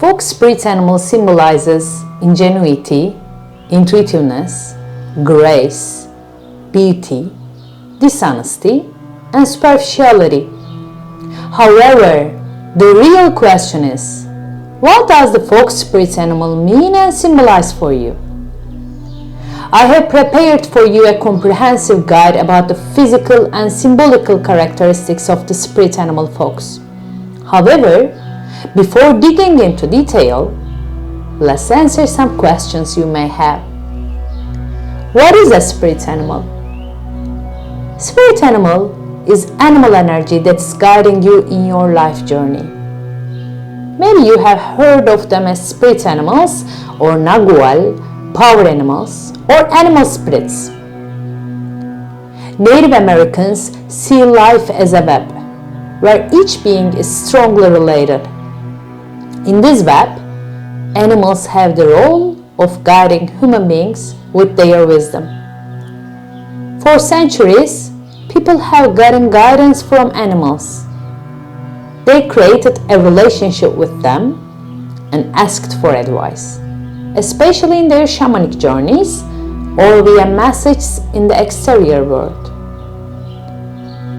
Fox spirit animal symbolizes ingenuity, intuitiveness, grace, beauty, dishonesty, and superficiality. However, the real question is, what does the fox spirit animal mean and symbolize for you? I have prepared for you a comprehensive guide about the physical and symbolical characteristics of the spirit animal fox. However, before digging into detail, let's answer some questions you may have. What is a spirit animal? Spirit animal is animal energy that's guiding you in your life journey. Maybe you have heard of them as spirit animals or nagual, power animals, or animal spirits. Native Americans see life as a web, where each being is strongly related. In this web, animals have the role of guiding human beings with their wisdom. For centuries, people have gotten guidance from animals. They created a relationship with them and asked for advice, especially in their shamanic journeys or via messages in the exterior world.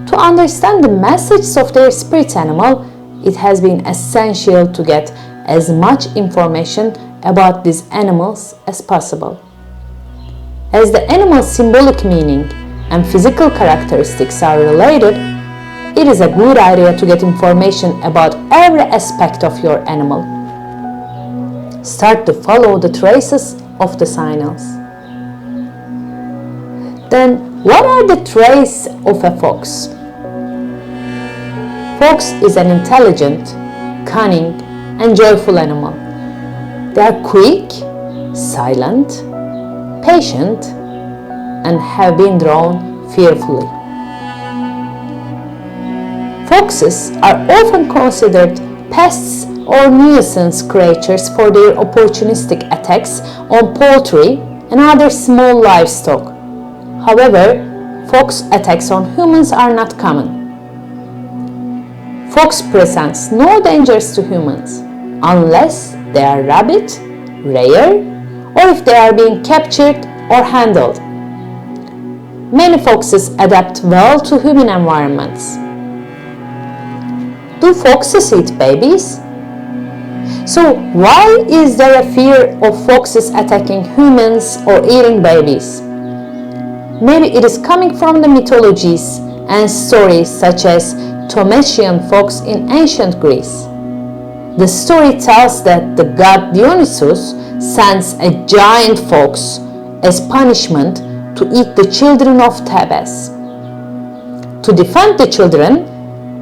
To understand the messages of their spirit animal, it has been essential to get as much information about these animals as possible. As the animal's symbolic meaning and physical characteristics are related, it is a good idea to get information about every aspect of your animal. Start to follow the traces of the signals. Then, what are the traits of a fox? Fox is an intelligent, cunning, and joyful animal. They are quick, silent, patient, and have been drawn fearfully. Foxes are often considered pests or nuisance creatures for their opportunistic attacks on poultry and other small livestock. However, fox attacks on humans are not common. Fox presents no dangers to humans unless they are rabid, rare, or if they are being captured or handled. Many foxes adapt well to human environments. Do foxes eat babies? So why is there a fear of foxes attacking humans or eating babies? Maybe it is coming from the mythologies and stories such as Thaumachian fox in ancient Greece. The story tells that the god Dionysus sends a giant fox as punishment to eat the children of Thebes. To defend the children,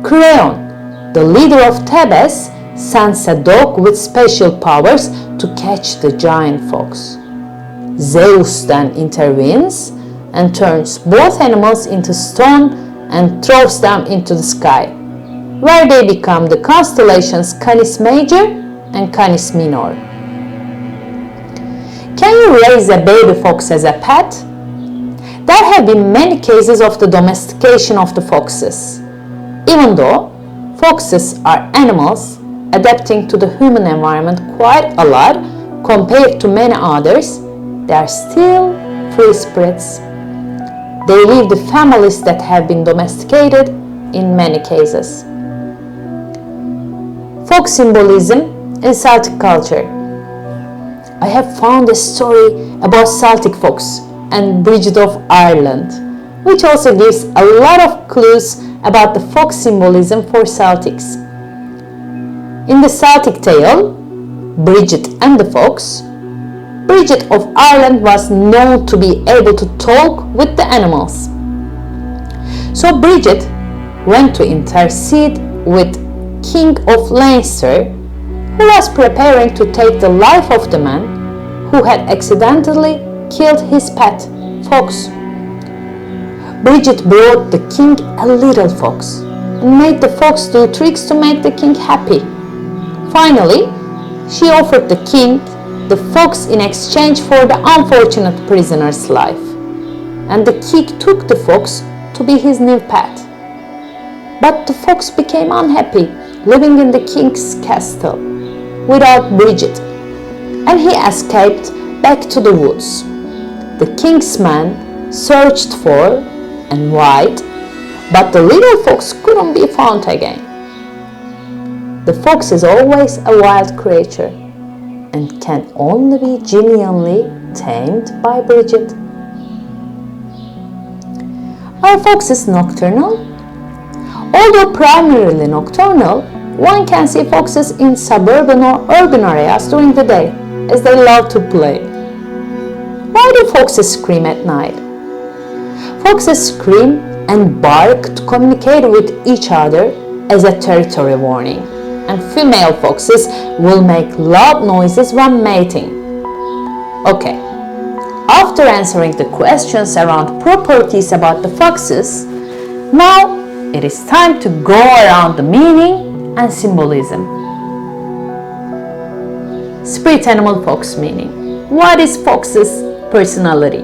Creon, the leader of Thebes, sends a dog with special powers to catch the giant fox. Zeus then intervenes and turns both animals into stone and throws them into the sky, where they become the constellations Canis Major and Canis Minor. Can you raise a baby fox as a pet? There have been many cases of the domestication of the foxes. Even though foxes are animals adapting to the human environment quite a lot compared to many others, they are still free spirits. They leave the families that have been domesticated in many cases. Fox symbolism in Celtic culture. I have found a story about Celtic fox and Bridget of Ireland, which also gives a lot of clues about the fox symbolism for Celtics. In the Celtic tale, Bridget and the Fox, Bridget of Ireland was known to be able to talk with the animals. So Bridget went to intercede with King of Leinster, who was preparing to take the life of the man who had accidentally killed his pet, Fox. Bridget brought the king a little fox and made the fox do tricks to make the king happy. Finally, she offered the king the fox in exchange for the unfortunate prisoner's life, and the king took the fox to be his new pet. But the fox became unhappy living in the king's castle. without Bridget, and he escaped back to the woods. The king's men searched for and wide, but the little fox couldn't be found again. The fox is always a wild creature and can only be genuinely tamed by Bridget. Are foxes nocturnal? Although primarily nocturnal, one can see foxes in suburban or urban areas during the day, as they love to play. Why do foxes scream at night? Foxes scream and bark to communicate with each other as a territory warning, and female foxes will make loud noises when mating. Okay, after answering the questions around properties about the foxes, now it is time to go around the meaning and symbolism. Spirit animal fox meaning. What is fox's personality?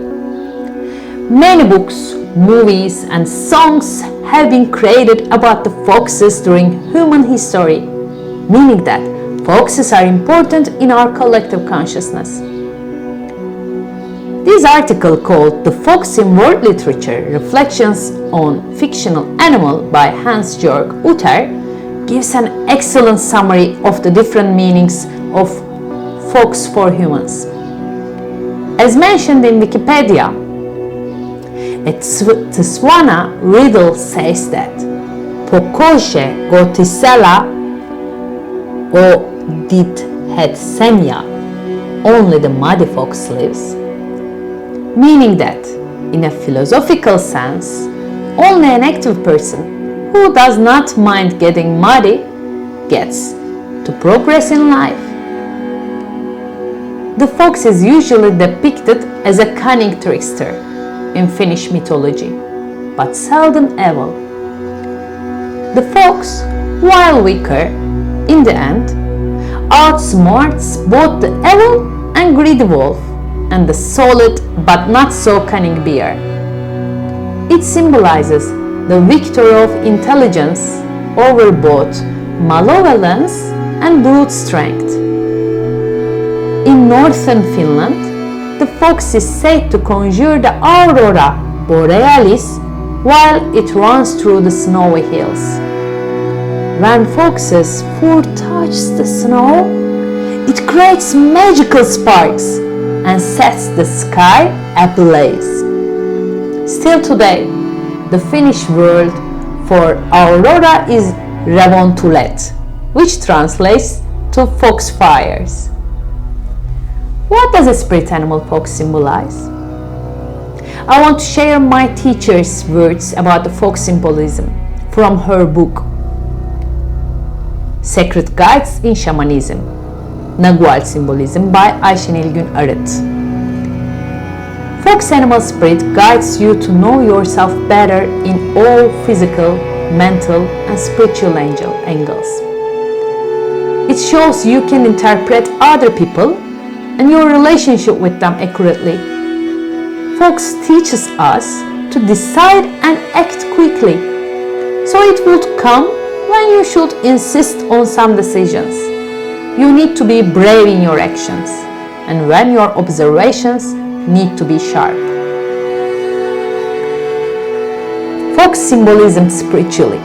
Many books, movies, and songs have been created about the foxes during human history, meaning that foxes are important in our collective consciousness. This article called The Fox in World Literature, Reflections on Fictional Animal by Hans-Georg Utter gives an excellent summary of the different meanings of fox for humans. As mentioned in Wikipedia, a Tswana riddle says that Pokoje gotisela o dit het senya, only the muddy fox lives. Meaning that, in a philosophical sense, only an active person who does not mind getting muddy gets to progress in life. The fox is usually depicted as a cunning trickster in Finnish mythology, but seldom evil. The fox, while weaker, in the end, outsmarts both the evil and greedy wolf and the solid but not so cunning bear. It symbolizes the victory of intelligence over both malevolence and brute strength. In northern Finland, the fox is said to conjure the aurora borealis while it runs through the snowy hills. When fox's fur touches the snow, it creates magical sparks and sets the sky ablaze. Still today, the Finnish word for aurora is revontulet, which translates to foxfires. What does a spirit animal fox symbolize? I want to share my teacher's words about the fox symbolism from her book, Secret Guides in Shamanism, Nagual Symbolism by Ayşenil Gün Arıt. Fox animal spirit guides you to know yourself better in all physical, mental, and spiritual angles. It shows you can interpret other people and your relationship with them accurately. Fox teaches us to decide and act quickly, so it would come when you should insist on some decisions. You need to be brave in your actions, and when your observations need to be sharp. Fox symbolism spiritually.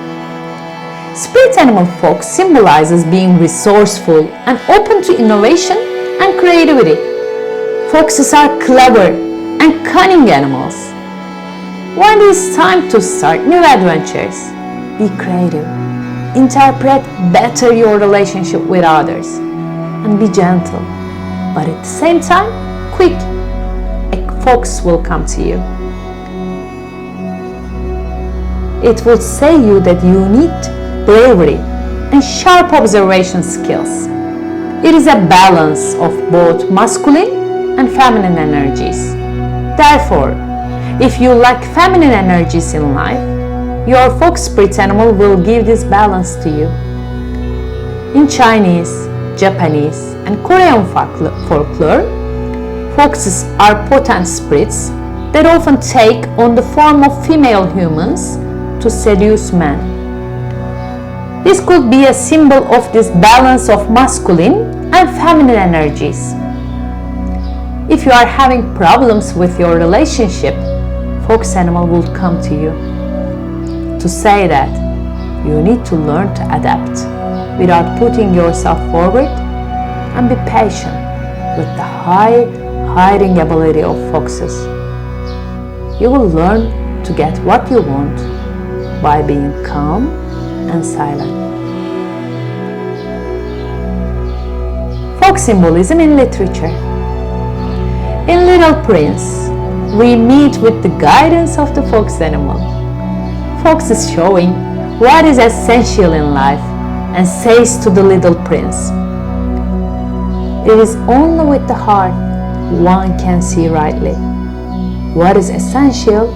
Spirit animal fox symbolizes being resourceful and open to innovation and creativity. Foxes are clever and cunning animals. When it is time to start new adventures, be creative. Interpret better your relationship with others and be gentle, but at the same time, quick. A fox will come to you. It will say you that you need bravery and sharp observation skills. It is a balance of both masculine and feminine energies. Therefore, if you lack feminine energies in life, your fox spirit animal will give this balance to you. In Chinese, Japanese, and Korean folklore, foxes are potent spirits that often take on the form of female humans to seduce men. This could be a symbol of this balance of masculine and feminine energies. If you are having problems with your relationship, fox animal will come to you to say that you need to learn to adapt without putting yourself forward, and be patient with the high hiding ability of foxes. You will learn to get what you want by being calm and silent. Fox symbolism in literature. In Little Prince, we meet with the guidance of the fox animal. Fox is showing what is essential in life and says to the little prince, "It is only with the heart one can see rightly. What is essential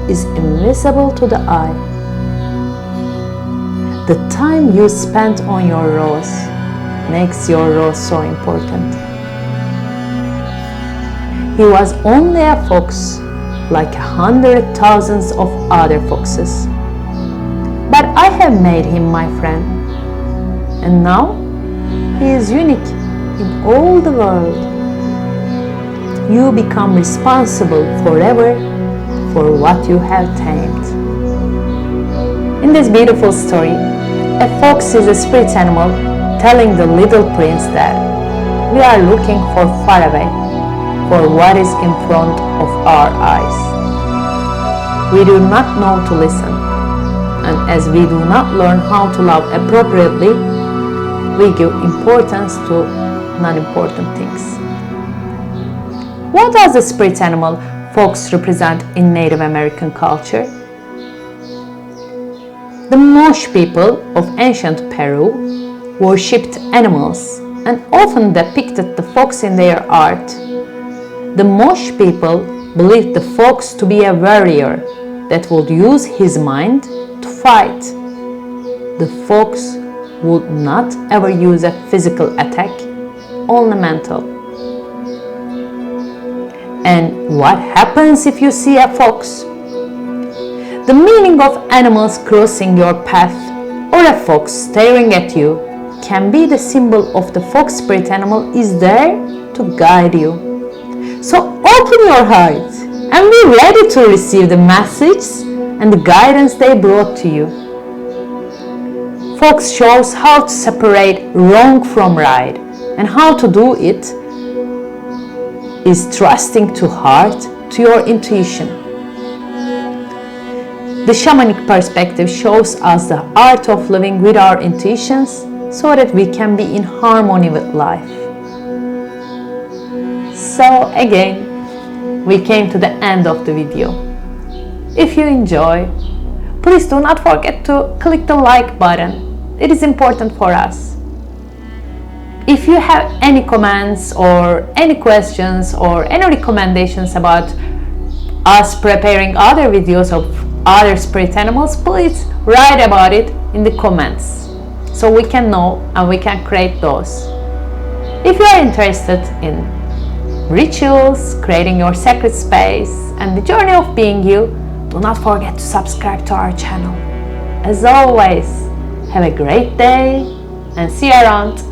is invisible to the eye." The time you spent on your rose makes your rose so important. He was only a fox like 100,000 of other foxes. But I have made him my friend, and now he is unique in all the world. You become responsible forever for what you have tamed. In this beautiful story, a fox is a spirit animal telling the little prince that we are looking for far away, for what is in front of our eyes. We do not know to listen, and as we do not learn how to love appropriately, we give importance to non-important things. What does the spirit animal fox represent in Native American culture? The Moche people of ancient Peru worshipped animals and often depicted the fox in their art. The Moche people believed the fox to be a warrior that would use his mind to fight. The fox would not ever use a physical attack, only mental. And what happens if you see a fox? The meaning of animals crossing your path or a fox staring at you can be the symbol of the fox spirit animal is there to guide you. So open your heart and be ready to receive the message and the guidance they brought to you. Fox shows how to separate wrong from right, and how to do it is trusting to heart, to your intuition. The shamanic perspective shows us the art of living with our intuitions so that we can be in harmony with life. So again, we came to the end of the video. If you enjoy, please do not forget to click the like button. It is important for us. If you have any comments or any questions or any recommendations about us preparing other videos of other spirit animals, please write about it in the comments so we can know and we can create those. If you are interested in rituals, creating your sacred space, and the journey of being you, do not forget to subscribe to our channel. As always, have a great day and see you around.